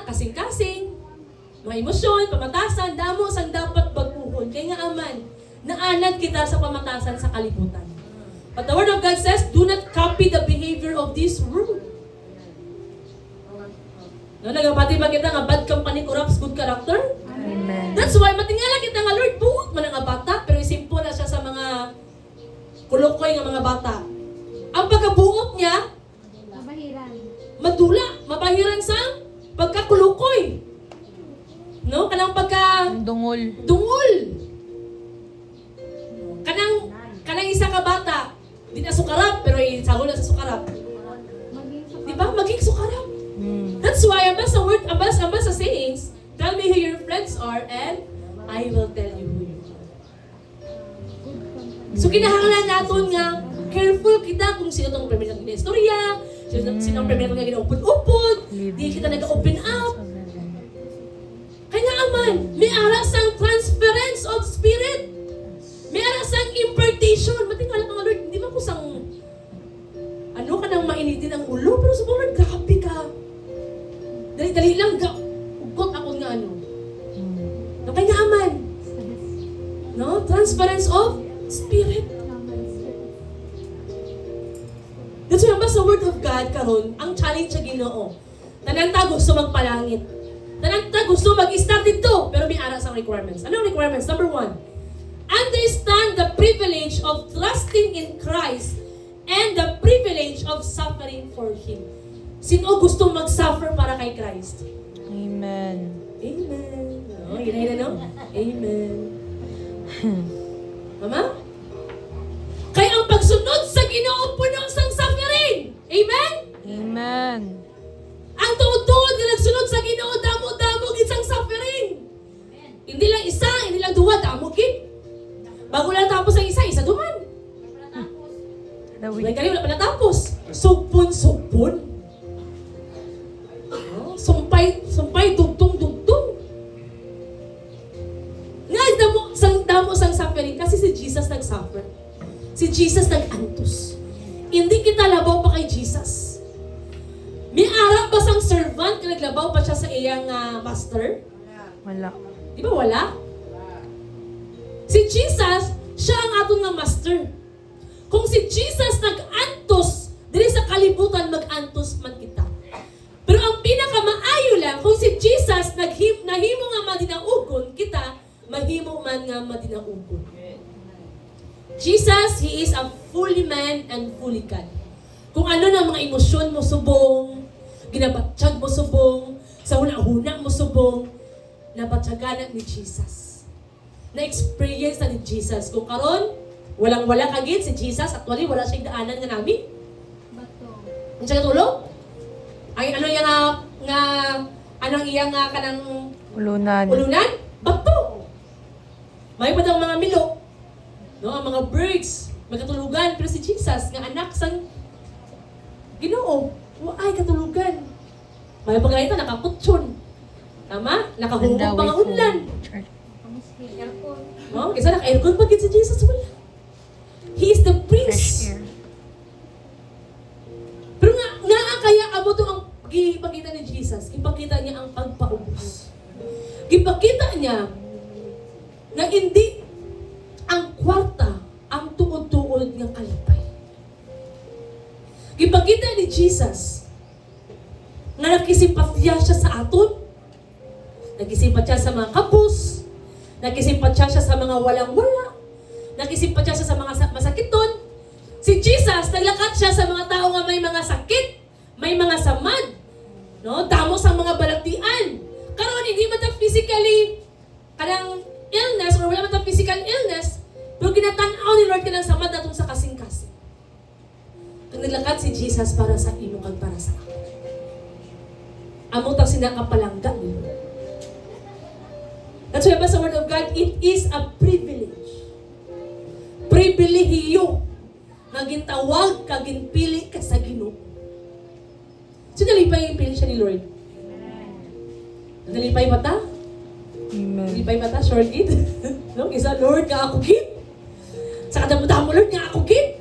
kasing-kasing, mga emosyon, pamatasan, damo sang dapat baguhon. Kaya nga aman, naanad kita sa pamatasan sa kalibutan. But the Word of God says, do not copy the behavior of this world. No, nagapati ba kita nga bad company corrupts good character? Amen. That's why matingala kita nga Lord, buot man ang bata, pero isimpo na siya sa mga kulukoy ng mga bata. Ang pagkabuot niya, Mabahiran. madula, mabahiran sa pagkakulukoy. No? Kanang Dungol. dungol. Kanang isa ka bata, di na sukarap, pero isagol na sa sukarap. Maging sa Di ba? Maging sukarap. Mm. That's why, ambas sa sayings, tell me who your friends are, and I will tell you who you are. So, kinahanglan natin nga, careful kita kung sino itong premier ng istorya, sino ang premier nga ginaupod-upod, di kita nag-open up. Kaya aman, may aras ang transference of spirit. May aras ang impartation. Matingala ka nga, Lord, hindi ba kusang ano ka nang mainitin ang ulo, pero sobrang grabe ka. Dali-dali lang, ugot ako nga ano. No, kaya aman. No? Transference of spirit. That's why ba sa Word of God karon ang challenge sa Ginoo. Tanan ta gusto magpalangit. Tanan ta gusto mag-start dito, pero may aras ang requirements. Ano ang requirements? Number 1, understand the privilege of trusting in Christ and the privilege of suffering for Him. Sino gusto mag-suffer para kay Christ? Amen. Amen. No, yun na, no? Amen. Mama? Kaya ang pagsunod sa Ginoo puno sang suffering. Amen? Amen. Ang tuod-tuod na nagsunod sa Ginoo damo-damo gid sang suffering. Hindi lang isa, hindi lang duwa, damo gid. Bago lang tapos ang isa duman. May kali wala pa natapos. Supon-supon. Sumpay, dugtong. Nga, damo sang suffering kasi si Jesus nag-suffer. Si Jesus nag-antos. Hindi kita labaw pa kay Jesus. May ara ba sang servant na naglabaw pa siya sa iyang master? Wala. Di ba wala? Si Jesus, siya ang atong nga master. Kung si Jesus nag-antos, dili sa kalibutan mag-antos man kita. Pero ang pinakamaayo lang, kung si Jesus nahimo nga madinaugon kita, mahimo man nga madinaugon. Jesus, He is a fully man and fully God. Kung ano na mga emosyon mo subong, ginabatsyag mo subong, sa huna-huna mo subong, nabatyagan ni Jesus. Na-experience na ni Jesus. Kung karon, walang-wala kagid si Jesus, actually wala siyang daanan nga namin. Bato. Ang siya tulog? Ay, ano yung anong iyang kanang Ulunan. ulunan? Bato! May pa daw mga milo. No, ang mga birds, magkatulugan. Pero si Jesus, nga anak sang Ginoo, ay katulugan. May pagkakita, nakakutsyon. Tama? Nakahubog pa nga ulan. Pamusti. Aircon. No? Kaysa naka-aircon pagkit si Jesus, wala. He is the Fresh Prince. air. Pero nga kaya amo to ang gipakita ni Jesus. Gipakita niya ang pagpaubos. Gipakita niya na hindi ang kwarta ang tuod-tuod ng kalipay. Gipakita ni Jesus na nakisimpatya siya sa aton, nakisimpatya sa mga kapos, nakisimpatya siya sa mga walang-wala, nakisimpatya siya sa mga masakiton. Si Jesus, naglakad siya sa mga tao nga may mga sakit, may mga samad, no? Damos ang mga balaktian. Karon hindi man ta physically kanang illness or wala man ta physical illness, pero ginatan-aw ni Lord kanang samad natong sa kasing-kasing. Kung naglakad si Jesus para sa imo kag para sa ako. Amo ta sinakapalangga ni Lord. That's why sa Word of God, it is a privilege. Pribilehiyo nga gintawag ka ginpili ka sa Ginoo. So nalipay yung pili siya ni Lord. Nalipay ba ta? Amen. Nalipay ba ta? Sure gid. No? Isa, Lord, nga ako gid. Sa kadamo-damo, Lord, nga ako gid.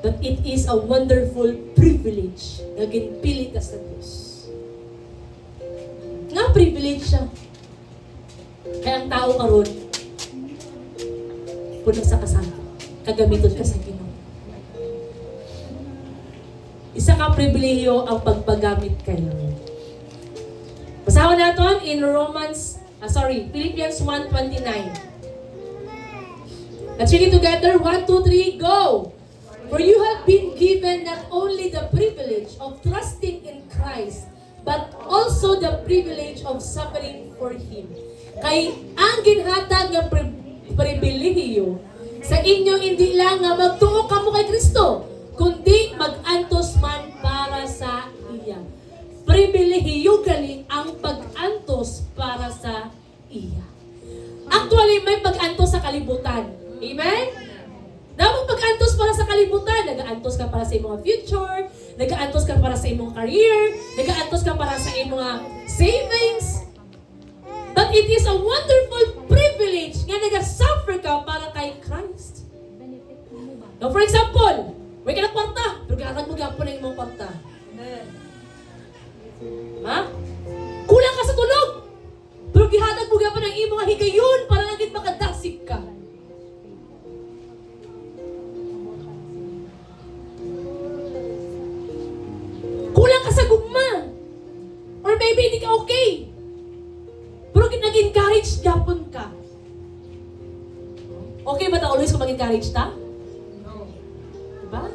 But it is a wonderful privilege na ginpili ka sa Diyos. privilege siya. Kaya ang tao karon puno sa kasama. Kagamiton ka sa Ginoo. Isa ka pribilehiyo ang pagpagamit kay Lord. Basahan natin in Philippians 1:29. Let's read it together. 1, 2, 3, go! For you have been given not only the privilege of trusting in Christ, but also the privilege of suffering for Him. Kay ang ginhatag ng pribilehiyo sa inyo hindi lang nga magtuo kamo kay Kristo, kundi mag-antos man para sa iya. Pribilehiyo gali ang pag-antos para sa iya. Actually, may pag-antos sa kalibutan. Amen? Dapat pag-antos para sa kalibutan. Nag-aantos ka para sa imong future, nag-aantos ka para sa imong career, nag-aantos ka para sa imong savings. But it is a wonderful privilege nga nag-suffer ka para kay Christ. Benefit mo ba? Now, for example, may ka na kwarta, pero gatag mo gapon ang imong kwarta. Ha? Kulang ka sa tulog, pero gihatag mo gapon ang imong higayon para naging makadasig ka. Kulang ka sa gugma. Or maybe hindi ka okay. Pero nag-encourage gapon ka. Okay ba ta always kung mag-encourage ta? No. Diba?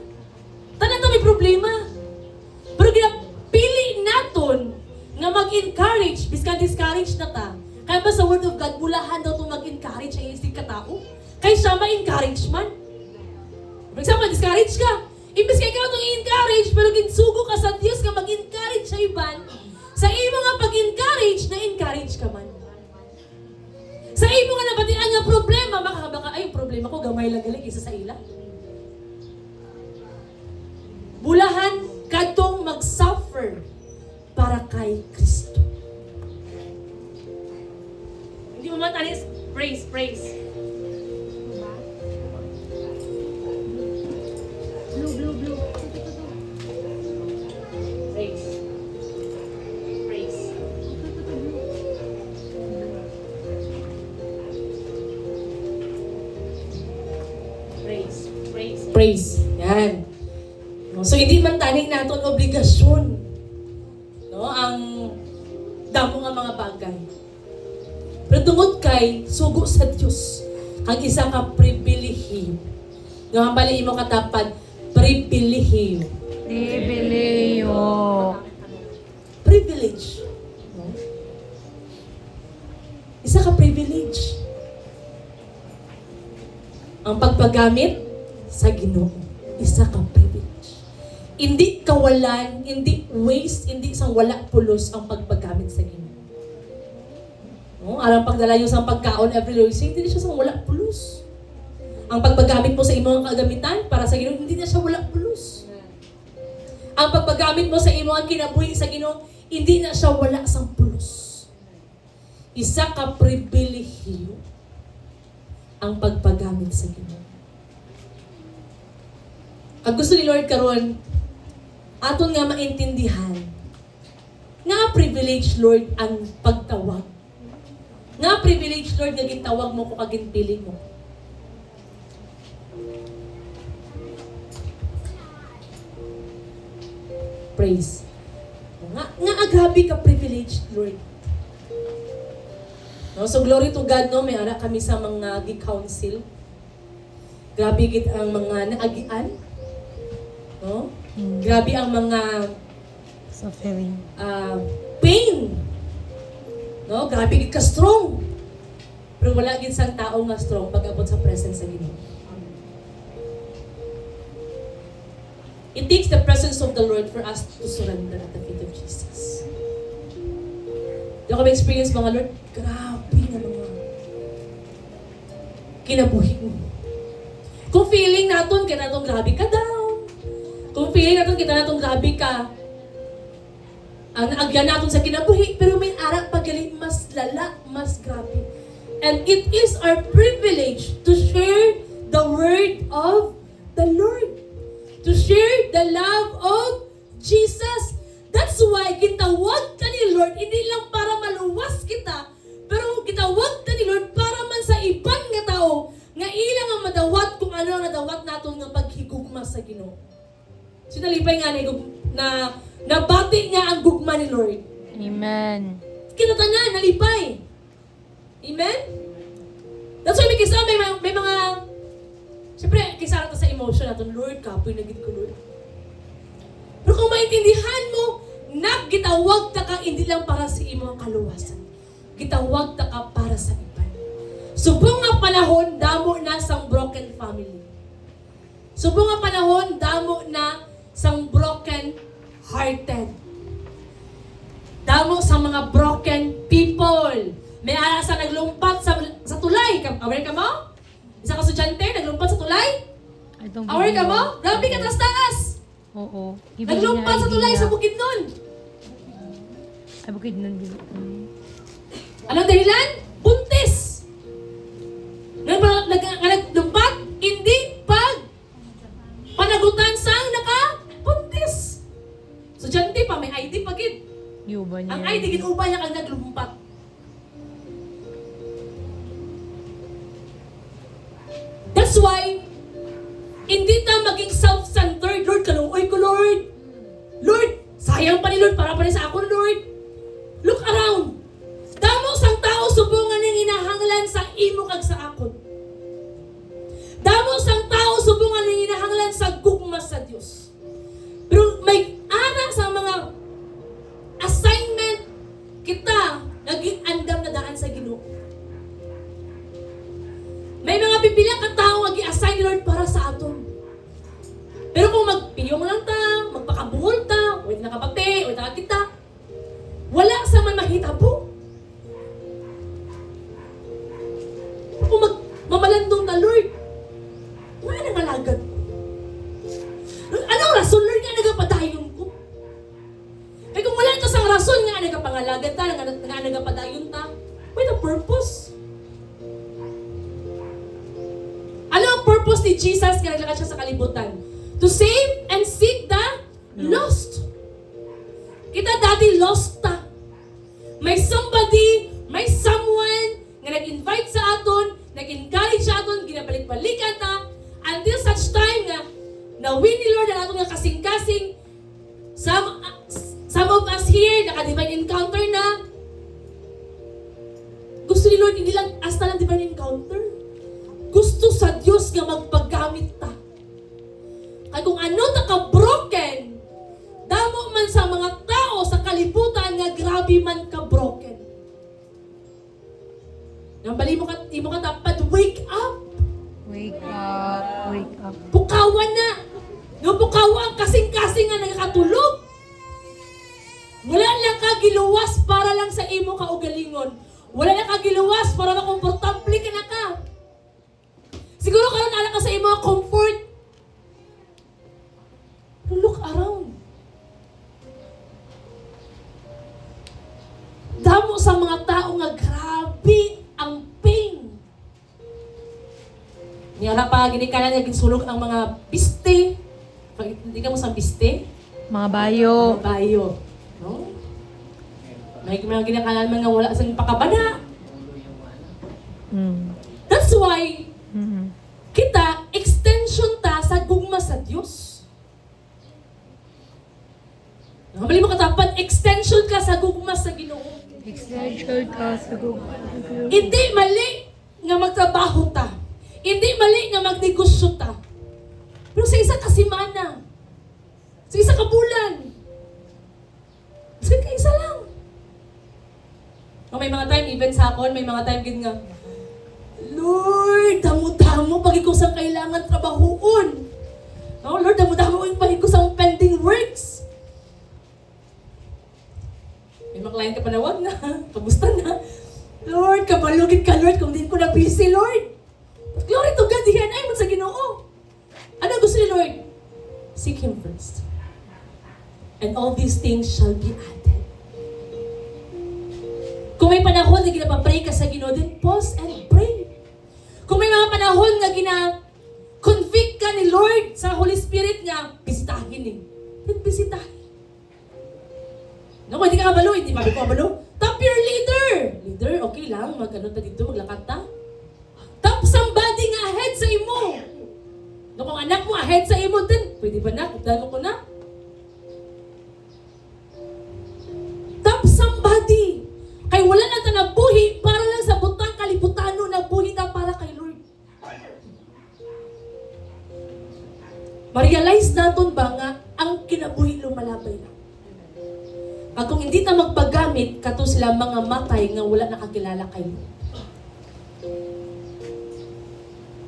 Tanan ta may problema. Pero ginapili naton nga mag-encourage, biskan discourage na ta. Kaya ba sa Word of God, mulahan daw itong mag-encourage ang isig katao? Kaya siya ma-encourage man. For example, discourage ka. Imbis ka ikaw itong i-encourage, pero ginsugo ka sa Diyos ka mag-encourage sa iban, sa imo nga pag-encourage, na-encourage ka man. Sa imo nga nabatian nga problema, baka ay, problema ko, gamay lang galing, isa sa ila. Bulahan kadtong mag-suffer para kay Kristo. Hindi mo matalis, praise. Diba? Blue. Praise. Praise. Yan. No, so hindi man tanig naton obligasyon, no, ang damo nga mga bagay. Pero tungod kay sugo sa Dios, ang isa ka pribilehiyo. No, hambali imo katapad, pribilehiyo. Pribileyo. Privilege. No? Isa ka privilege. Ang pagpagamit sa Ginoo, isa ka privilege. Hindi kawalan, hindi waste, hindi isang wala pulos ang pagpagamit sa Ginoo. No? Alang pagdalayo sa pagkaon every Thursday, hindi siya sa wala pulos. Ang pagpagamit mo sa imong kagamitan para sa Ginoo, hindi na siya wala pulos. Ang pagpagamit mo sa imong kinabuhi sa Ginoo, hindi na siya wala sang pulos. Isa ka pribilehiyo ang pagpagamit sa Ginoo. Kag gusto ni Lord karon, aton nga maintindihan nga privilege Lord ang pagtawag. Nga privilege Lord nga gitawag mo ko kag ginpili mo. Praise. Nga agabi ka privilege Lord. No, so glory to God, no, may ara kami sa mga gi-council. Grabe gid ang mga naagian. No? Grabe ang mga Suffering. pain. No? Grabe gid ka strong. Pero wala gid sang tao nga strong pag abot sa presence sa Ginoo. It takes the presence of the Lord for us to surrender at the feet of Jesus. Di ako ma-experience mga Lord, grabe nga mga kinabuhi mo. Kung feeling naton, kaya naton grabe ka down. Kung feeling natin, kita natin grabe ka, ang naagyan natin sa kinabuhi, pero may arak pagaling mas lala, mas grabe. And it is our privilege to share the word of the Lord. To share the love of Jesus. That's why gitawag ka ni Lord, hindi lang para maluwag araw na dawat naton nga paghigugma sa Ginoo. Sinalipay nga na nabati niya ang gugma ni Lord. Amen. Kinatanan, nalipay. Amen? That's why may kisa, may mga, siyempre, kisa natin sa emotion natin, Lord, kapoy na gid ko, Lord. Pero kung maintindihan mo, gitawag ta ka hindi lang para sa imong kaluwasan. Gitawag ta ka para sa iban. Subong nga panahon, damo na sang broken family. Subong nga panahon, damo na sang broken hearted. Damo sa mga broken people. May ara sa naglumpat sa tulay. Aware ka mo? Isa ka estudyante, naglumpat sa tulay? Aware ka mo? Grabe ka taas-taas. Oo. Naglumpat sa tulay sa bukid nun. Ay, bukid nun. Anong dahilan? Buntis. Naglumpat, hindi pag panagutan sang naka-buntis. Estudyante pa, may ID pa gid. Yuba niya. Ang ID gid uba niya kag naglumpat. That's why, hindi ta maging self-centered. Lord, kaluoy ko, Lord. Lord, sayang pa ni Lord para pa rin sa ako, Lord. Look around. Damo sang tao subungan ning inahanglan sa imo kag sa akon. Damo sang tao subungan ning inahanglan sa gugma sa Dios. Pero may ara sa mga assignment kita naging andam na daan sa Ginoo. May mga pipila ka tao nga gi-assign ni Lord para sa aton. Pero kung magpiyong lang ta, magpakabungol ta, o nakabate, o nakakita, wala sa man mahitabo. Kung mamalandong ta, Lord, nga nangalagad ko. Anong rason, Lord, nga nagapadayon ko? Eh kung wala ka sang rason nga nagapangalagan ta, nga nagapadayon ta, with a purpose. Ano ang purpose ni Jesus nga naglakad siya sa kalibutan? To save and seek the lost. Kita dati lost ta. May somebody, may someone nga nag-invite sa aton, nag-encourage sa aton, ginabalik-balikan ta, until such time nga na-win ni Lord ang aton nga kasing-kasing. Some of us here, naka-divine encounter na. Gusto ni Lord, hindi lang hasta lang divine encounter. Gusto sa Diyos nga magpagamit ta. Kaya kung ano ta ka-broken, damo man sa mga tao sa kalibutan nga grabe man ka-broken. Nang bali mo ka dapat wake up. Wake up. Wake up. Pukawan na. No, pukawan kasing-kasing nga nagkatulog. Wala lang ka giluwas para lang sa imo kaugalingon. Wala lang ka giluwas para makomportable ka na ka. Siguro karon ala ka sa imo comfort. Look around. Damo sa mga tao nga grabe ang pain. Niyara pa ginikanan nga ginsulog ang mga piste. Pag hindi ka mo sa piste, Mga bayo. mga bayo. No? May mga ginakanan man nga wala sang pakabana. Mm. That's why Mm. kita, extension ta sa gugma sa Diyos. Nakabali mo katapat, extension ka sa gugma sa Ginoo. Extension ka sa Google. Hindi mali nga magtrabaho ta. Hindi mali nga magnegosyo ta. Pero sa isa ka simana, sa isa ka bulan, sa isa lang. O may mga time, even sa akon, may mga time gid nga, Lord, damo-damo pag ikaw sa kailangan trabahoon. No, Lord, damo-damo yung pag ikaw sa pending works. May mga client ka panawag na, kamusta na? Lord, kabalugid ka, Lord, kung di ko na busy, Lord. Glory to God, diyan ay mo sa Ginoo. Ano gusto ni Lord? Seek Him first. And all these things shall be added. Kung may panahon na ginapapray ka sa Ginoo, then pause and pray. Kung may mga panahon na gina-convict ka ni Lord sa Holy Spirit nga, bisitahin eh. Then bisitahin. No, kung hindi ka kabalo, hindi ba ko kabalo? Tap your leader. Leader, okay lang, mag-ano ta dito, maglakad ta. Tap somebody nga ahead sa imo. anak mo ahead sa imo din. Pwede ba na? Updan mo ko na. Tap somebody. Kay wala na ta nabuhi para lang sa butang kalibutan no, nabuhi ta para kay Lord. Ma-realize naton ba nga ang kinabuhi lumalabay na. Pag kung hindi ta magpagamit, kato sila mga matay nga wala nakakilala kay Lord.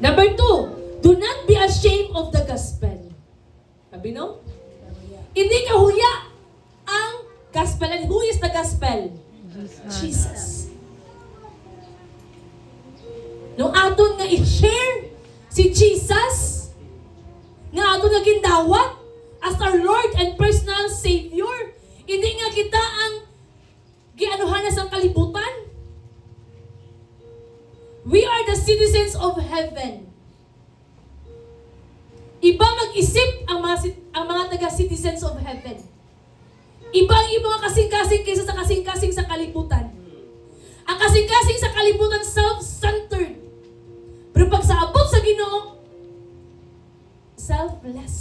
Number 2, do not be ashamed of the gospel. Sabi no? Hindi kahuya ang gospel. And who is the gospel? Jesus. Nung aton nga i-share si Jesus, nga aton nga gindawat as our Lord and personal Savior, hindi nga kita ang gianuhanas ang kalibutan. We are the citizens of heaven. Iba mag-isip ang mga taga-citizens of heaven. Iba ang mga kasing-kasing kaysa sa kasing-kasing sa kalibutan. Ang kasing-kasing sa kalibutan, self-centered. Pero pag sa abot sa Ginoo, selfless.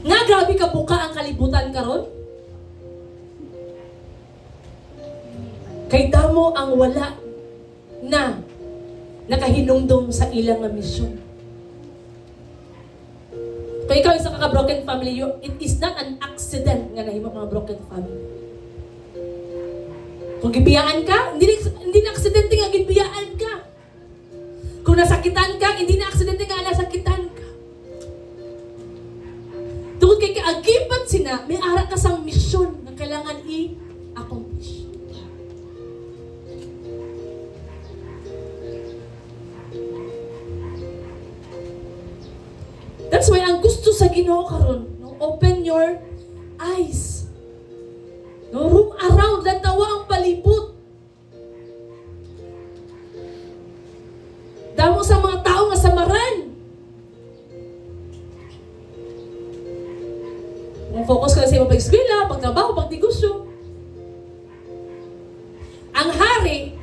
Nga grabe ka buka ang kalibutan karon. Kay damo ang wala na nakahinumdum sa ilang nga misyon. Kaya ikaw isa ka broken family, it is not an accident nga nahimo mga broken family. Kung gibiyaan ka, hindi na aksidente nga gibiyaan ka. Kung nasakitan ka, hindi na aksidente nga nasakitan ka. Tungkol kay kaagipat sina, may ara ka sang misyon na kailangan i-accomplish. That's why ang gusto sa Ginoo karon, no, open your eyes. No, room around, lantawa ang palibot. Damo sa mga tao nga samaran. Kung focus ka na sa iyong pag-eskwela, pagtrabaho, pagdigusyo. Ang hari,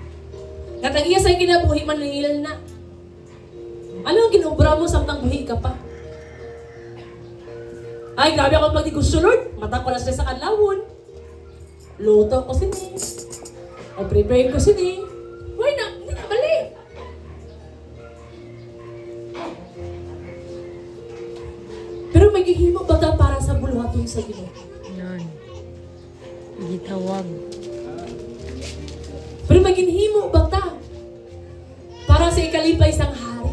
katag iya sa kinabuhi, maningil na. Ano ang ginubra mo samtang buhi ka pa? Ay, grabe ako magdigusyo, Lord. Mata ko na sa kanlawon. Luto ko sini. Ay, prepare ko sini. Why na? Hindi na mali. Pero may gihimo ba ta para sa buluhaton sa Ginoo? Yan. Gitawag. Pero may ginhimo ba ta para sa ikalipay sang hari?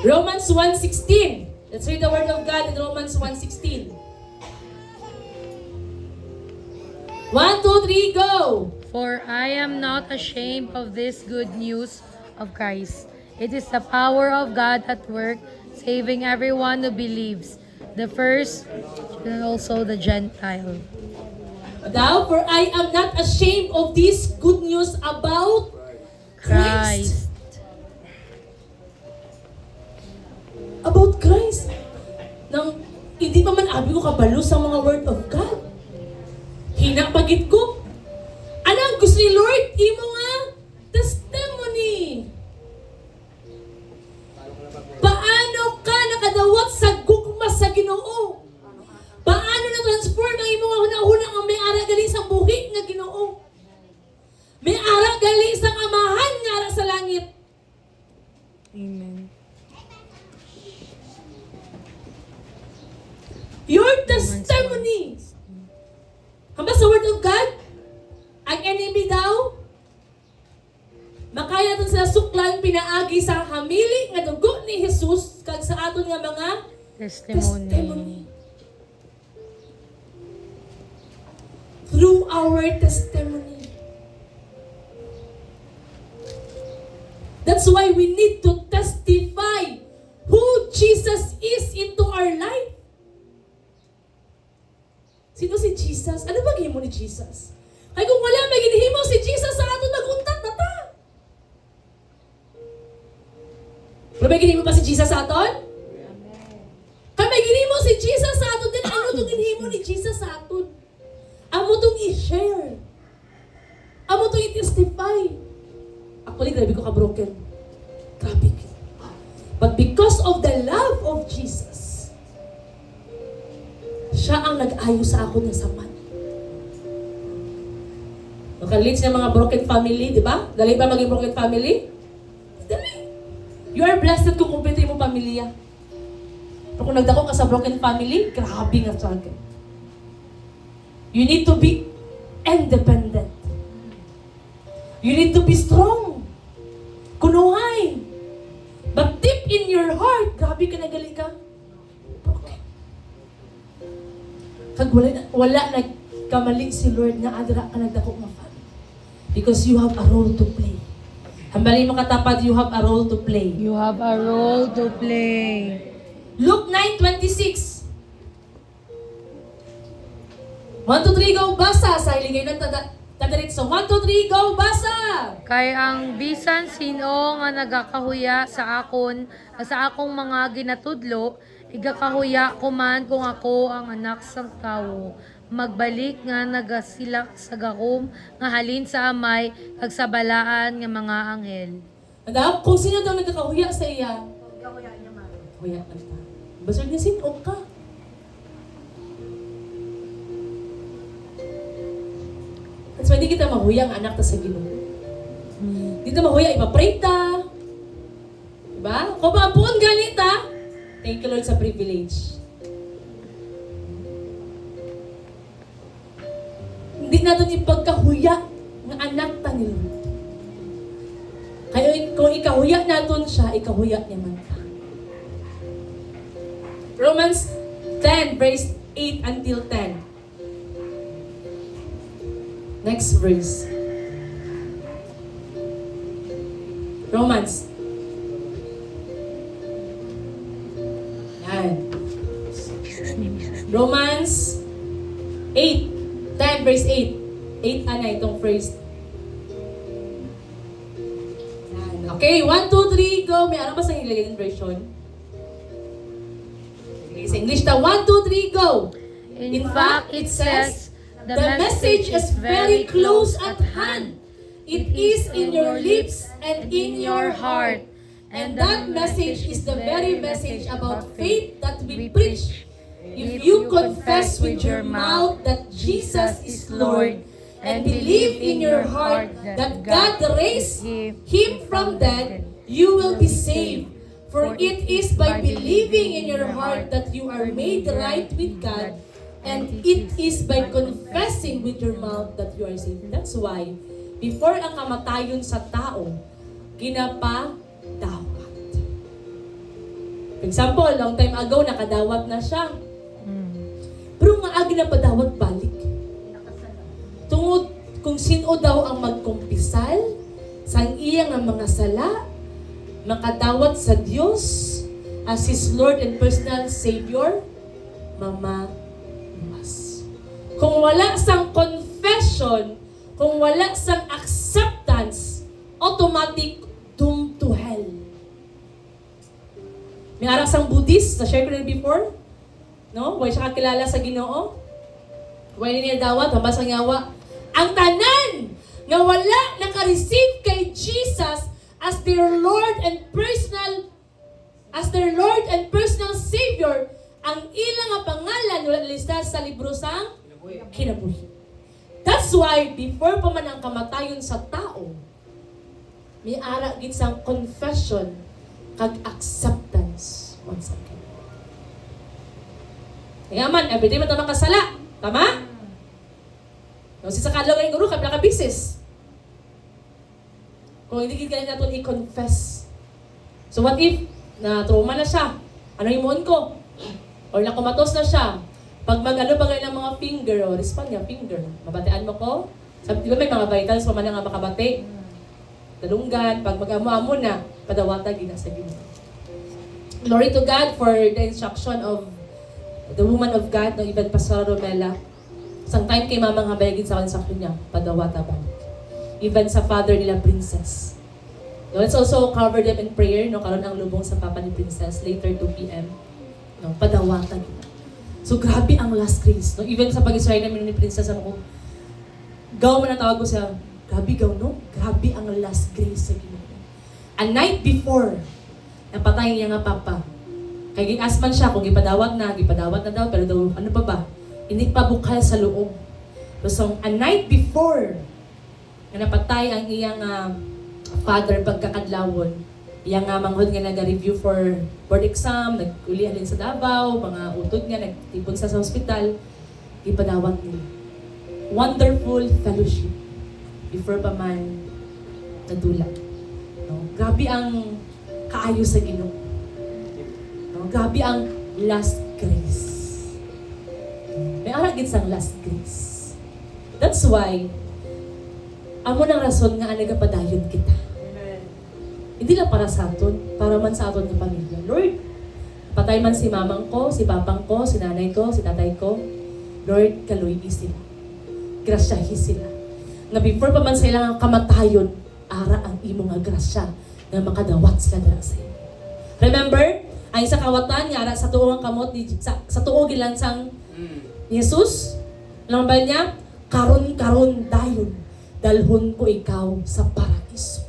Romans 1:16. Let's read the word of God in Romans 1:16. 1, 2, 3, go! For I am not ashamed of this good news of Christ. It is the power of God at work, saving everyone who believes, the first and also the Gentile. Thou, for I am not ashamed of this good news about Christ. About Christ. Nang hindi pa man abi ko kabalo sa mga word of God. Hinapagit ko. Ano ang gusto ni Lord? Imo nga testimony. Paano ka nakadawat sa gugma sa Ginoo? Paano na-transform ang imo nga hunahuna ang may ara gali sa buhi nga Ginoo? May ara gali sa amahan nga ara sa langit. Amen. Your testimony. Hamba sa word of God, ang enemy daw, makaya natin sila suklan pinaagi sa hamili nga dugo ni Jesus kag sa aton nga mga testimony. Through our testimony. That's why we need to testify who Jesus is into our life. Sino si Jesus? Ano ba gihimo ni Jesus? Kaya kung wala may ginhimo si Jesus sa aton, mag-untat na ta. Pero may ginhimo pa si Jesus sa aton? Kaya may ginhimo si Jesus sa aton din. Ano itong ginhimo ni Jesus sa aton? Amo amo tong i-share. Amo tong i-testify. Actually, grabe ko ka-broken. Grabe ko. But because of the love of Jesus, siya ang nag-ayo sa ako ng saman. Makaliits ng mga broken family, di ba? Dali ba maging broken family? Dali. You are blessed kung kumpleto mo pamilya. Pero kung nagdako ka sa broken family, grabe nga struggle. You need to be independent. You need to be strong. Kunuhay. But deep in your heart, grabe ka nagali ka. Broken. Kag wala nagkamali si Lord na adra ka nagdako nga family. Because you have a role to play. Hambalin mo katapat, you have a role to play. You have a role to play. Luke 9:26. 1, 2, 3, go, basa! Sa hiligay ng tadaritso. 1, 2, 3, go, basa! Kay ang bisan sino nga nagakahuya sa akong mga ginatudlo, igakahuya ko man kung ako ang anak sang tawo. Magbalik nga nagasila sa gakom nga halin sa amay kag sa balaan nga mga anghel. Anda, kung sino daw nagkakahuya sa iya, huya ka ta. Basod niya sino ka. At so, hindi kita mahuya ang anak ta sa Ginoo. Dito mahuya, ipapray ta. Diba? Kung maapuan ganita, thank you Lord sa privilege. Hindi natin ipagkahuya ng anak ta ni Lord. Kaya kung ikahuya natin siya, ikahuya niya man ka. Romans 10 verse 8 until 10. Next verse. Romans. Yan. Romans 8. 10 verse 8. 8 ana itong first. Yan. Okay, 1, 2, 3, go. May ano ba sa ilagay ng version? Okay, sa English na 1, 2, 3, go. In fact, it says, the message is very close at hand. It is in your lips and in your heart. And that message is the very message about faith that we preach. If you confess with your mouth that Jesus is Lord and believe in your heart that God raised Him from dead, you will be saved. For it is by believing in your heart that you are made right with God, and it is by confessing with your mouth that you are saved. That's why, before ang kamatayon sa tao, ginapadawat. For example, long time ago, nakadawat na siya. Pero nga ginapadawat balik. Tungod kung sino daw ang magkumpisal sa iya nga mga sala, makadawat sa Diyos as His Lord and personal Savior, mamaluwas. Kung wala sang confession, kung wala sang acceptance, automatic doomed to hell. May arak sang Buddhist, na-share ko na before, no? Why siya kakilala sa Ginoo? Why niya dawat, hambas ang yawa. Ang tanan nga wala naka-receive kay Jesus as their Lord and personal Savior, ang ilang nga pangalan wala nalista sa libro sang kinabuhi. That's why before pa man ang kamatayon sa tao, may ara gid sang confession kag acceptance once again. Kaya man, everyday man tamang kasala. Tama? No, si sa kalaway guru, kabla ka bisis. Kung hindi kaya natin i-confess. So what if, na-trauma na siya? Ano yung muon ko? Or nakumatos na siya? Pag mag-ano ba ng mga finger, o respond niya, finger. Mabatean mo ko? Sabi, di ba may mga vitals pa man nga makabate? Dalunggan, pag mag-amo-amo na, padawata, gina sa Ginoo. Glory to God for the instruction of the woman of God, no, even Pastor Romela. Isang time kay mamang habayagin sa kanya, padawata ba? Even sa father nila, Princess. No, let's also cover them in prayer, no, karon ang lubong sa papa ni Princess, later 2 p.m. No, padawata. So grabe ang last grace. No? Even sa pag-Israel namin ni Princess, Gaw man ang tawag ko siya. Grabe gaw, no? Grabe ang last grace sa Ginoo. A night before, napatay niya nga papa. Kaya gi-asman siya kung gipadawat na daw, pero daw, ano pa ba? Hindi pa bukal sa loob. So, a night before, na napatay ang iyang father pagkakadlawon, iyang manghod nga nag-review for board exam, nag-ulihan din sa Davao, mga utod nga, nagtipon sa hospital, gipadawat nila. Wonderful fellowship before pa man nadula. No? Grabe ang kaayo sa Ginoo. No? Grabe ang last grace. May aragit sang last grace. That's why, amo ng rason nga nagapadayon kita. Hindi lang para sa aton, para man sa aton ng pamilya. Lord, patay man si mamang ko, si papang ko, si nanay ko, si tatay ko. Lord, kaluy sila. Grasyahi sila. Nga before pa man sa ilang kamatayon, ara ang imo nga grasya na makadawat sila dara sa iyo. Remember, ang isa kawatan nga ara sa tuo ang kamot ni sa tuo gilansang ni Jesus. Alam ba niya? Karon dayon dalhon ko ikaw sa paraiso.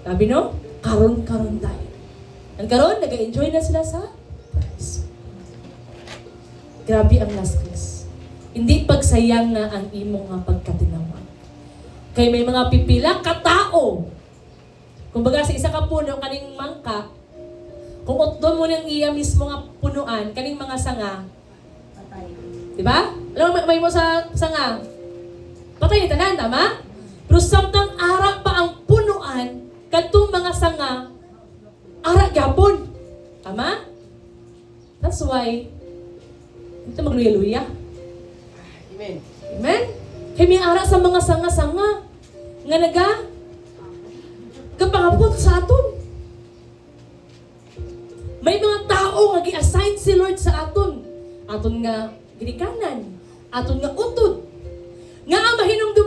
Sabi no? Karon dayon. Ang karon nag-enjoy na sila sa paraiso. Grabe ang last grace. Hindi pagsayang nga ang imong nga pagkatinawag. Kay may mga pipila katao. Kumbaga sa isa ka puno kaning mangka, kung utdon mo nang iya mismo nga punuan, kaning mga sanga, patay. Diba? Alam mo, may mo sa sanga, patay ni tanan, tama? Pero samtang ara pa ang punuan, kadtong mga sanga, ara gyapon. Tama? That's why, ito magluya-luya. Amen. Amen? Kaya may ara sa mga sanga-sanga nga kapangapot sa aton. May mga tao nga gi-assign si Lord sa aton. Aton nga ginikanan. Aton nga utod. Nga ang mahinumdum